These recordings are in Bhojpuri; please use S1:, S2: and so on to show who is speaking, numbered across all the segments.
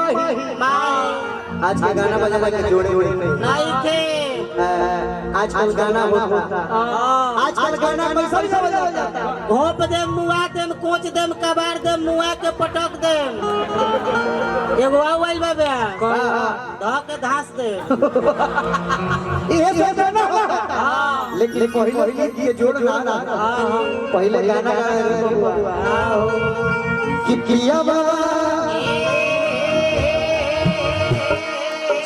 S1: आज का गाना बजाना के जोड़े
S2: नहीं थे
S1: आजकल गाना होता आजकल गाना कैसे बजा जाता
S2: घोप देम मुआ देम कोच देम कबार देम मुआ के पटक देम एगो आइल बाबा ध के धास दे
S1: ये सब गाना लेकिन पहले के जोड़ गाना पहले गाना कि किया बाबा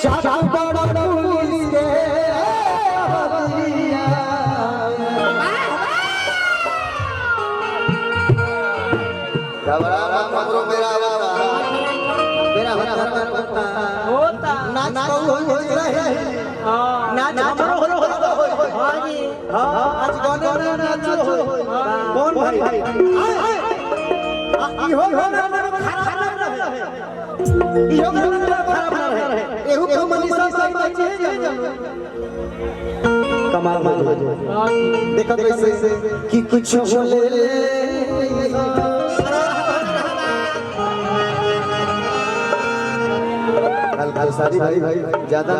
S1: चाचा बड़ा पुलिस के
S2: होता
S1: नाच हो रहे नाच हमरो
S2: हां जी
S1: आज गाने नाचो कौन भाई इहो गाना खराब रहे इहो गाना खराब रहे एहू के मनीषा साईं बचे कमाल देखो कैसे कि कुछ बोले कल सारी भाई ज्यादा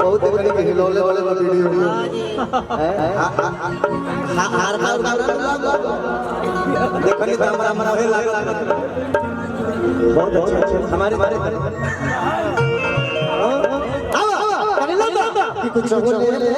S1: बहुत बड़ी के हिलौले वाले वीडियो हार देखो नहीं दामरा मरे लगा बहुत अच्छा हमारे कि कुछ बोले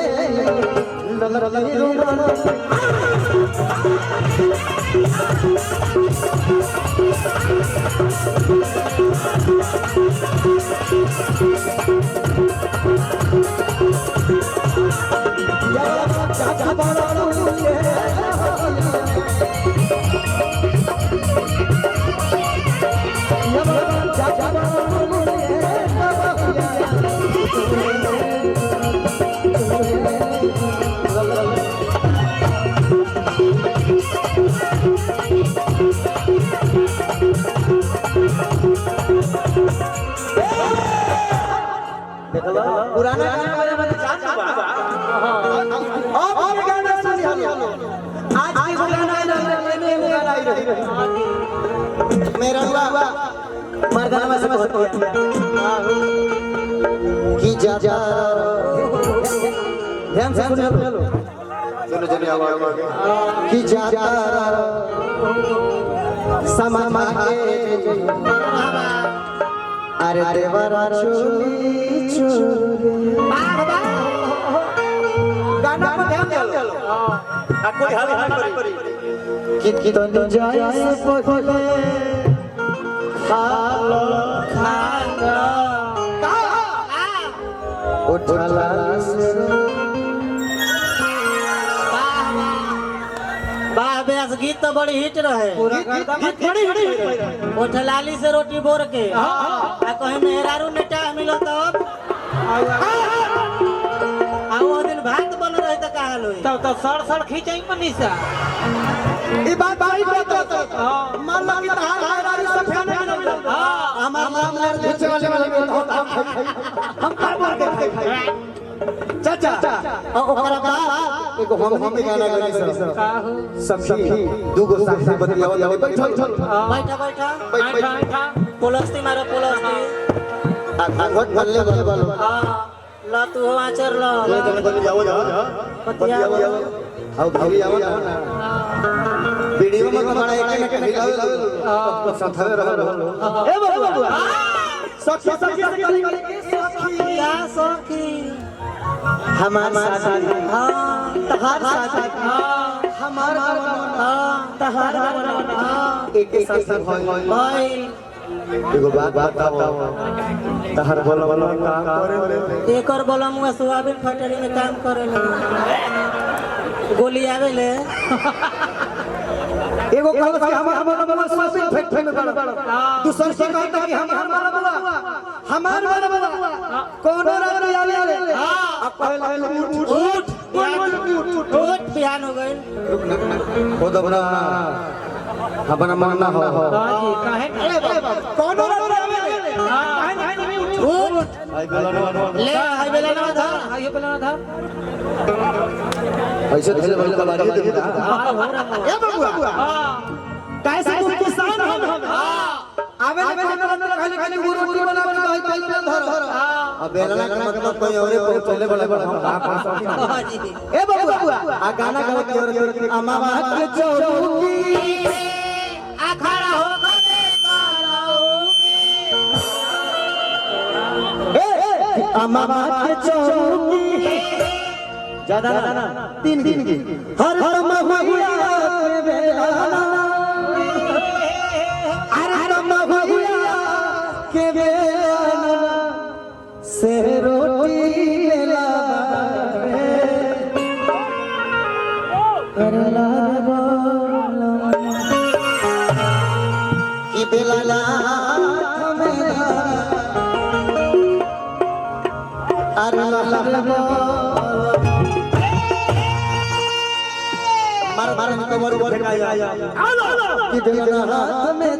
S1: पुराना गाना अब गाना सुन लो आज के गाना मेरा मर्दाना में समझ कि जा ध्यान से सुन लो सुनो आवाज कि जा समा के अरे देवरा चोरी चोरी गाना पर ध्यान दो कोई हाल करी कि तो जाए से पहले खालो खाना उठला से
S2: बेस गीत तो बड़ी हिट रहे
S1: गीत बड़ी
S2: उठलाली से रोटी बोर के कहीं मेहरारू नेटा मिलो तब वो दिन भात बन रहे तो कहा लो
S3: तब तो सड़ खींचाई मनीषा
S1: ई बात भाई बात मान लो कि तहार मेहरारू सब खाने में मिलल हमार नाम ले खींचे वाले हम का बोल के खाई चाचा ओकरा बाद एगो हम गाना गनी सब सखी दूगो साथी बतियावत बैठा
S2: बैठा पुलस्ती मारो पुलस्ती
S1: आघट बल्ले बोलो
S2: हां ला तू हो आचर ला
S1: बतियावो बतियावो आओ भाई आओ ना वीडियो में बड़ा एक हिलावे साथवे रहो ए बाबू सखी
S2: क्या सखी
S1: हमारा साथी
S2: हां
S1: तहार साथी हमारा तहार एक साथ
S2: भाई
S1: एगो बात बताओ तहार बोलो काम करे
S2: एकर बोला मुआ सोयाबीन फैक्ट्री में काम करे गोली आवे ले
S1: एगो कहल कि हमारा सोयाबीन फैक्ट्री में बड़ा दूसर से कहता कि हमार वाला कौन रात आवे अब कहल
S2: उठ बिहान हो गइल
S1: ओ दबरा अपना मानना हो
S2: जी काहे
S1: कौन रात आवे
S2: उठ ले हाय बेला ना था हाय बेला ना था
S1: ऐसे धीरे धीरे कबाड़ी दे
S2: हां हो रहा
S1: ए बबुआ हां कैसे तुम किसान हम आवे खाली खाली वो रोटी बना के भाई भाई पे धर अब बेलना का मतलब कोई और पहुंचले बड़े बड़े हम कहां पहुंच सकते ए बबुआ आ गाना गाओ के अम्मा बात के चौकी
S2: आ खड़ा हो गए कराओगे
S1: ए अम्मा बात के चौकी ज्यादा ना तीन हर दम भैया के बेलना के बेलना से रोटी लावे करला की बेलना हमें अरे ला मार को वर फेंकाया की बेलना हमें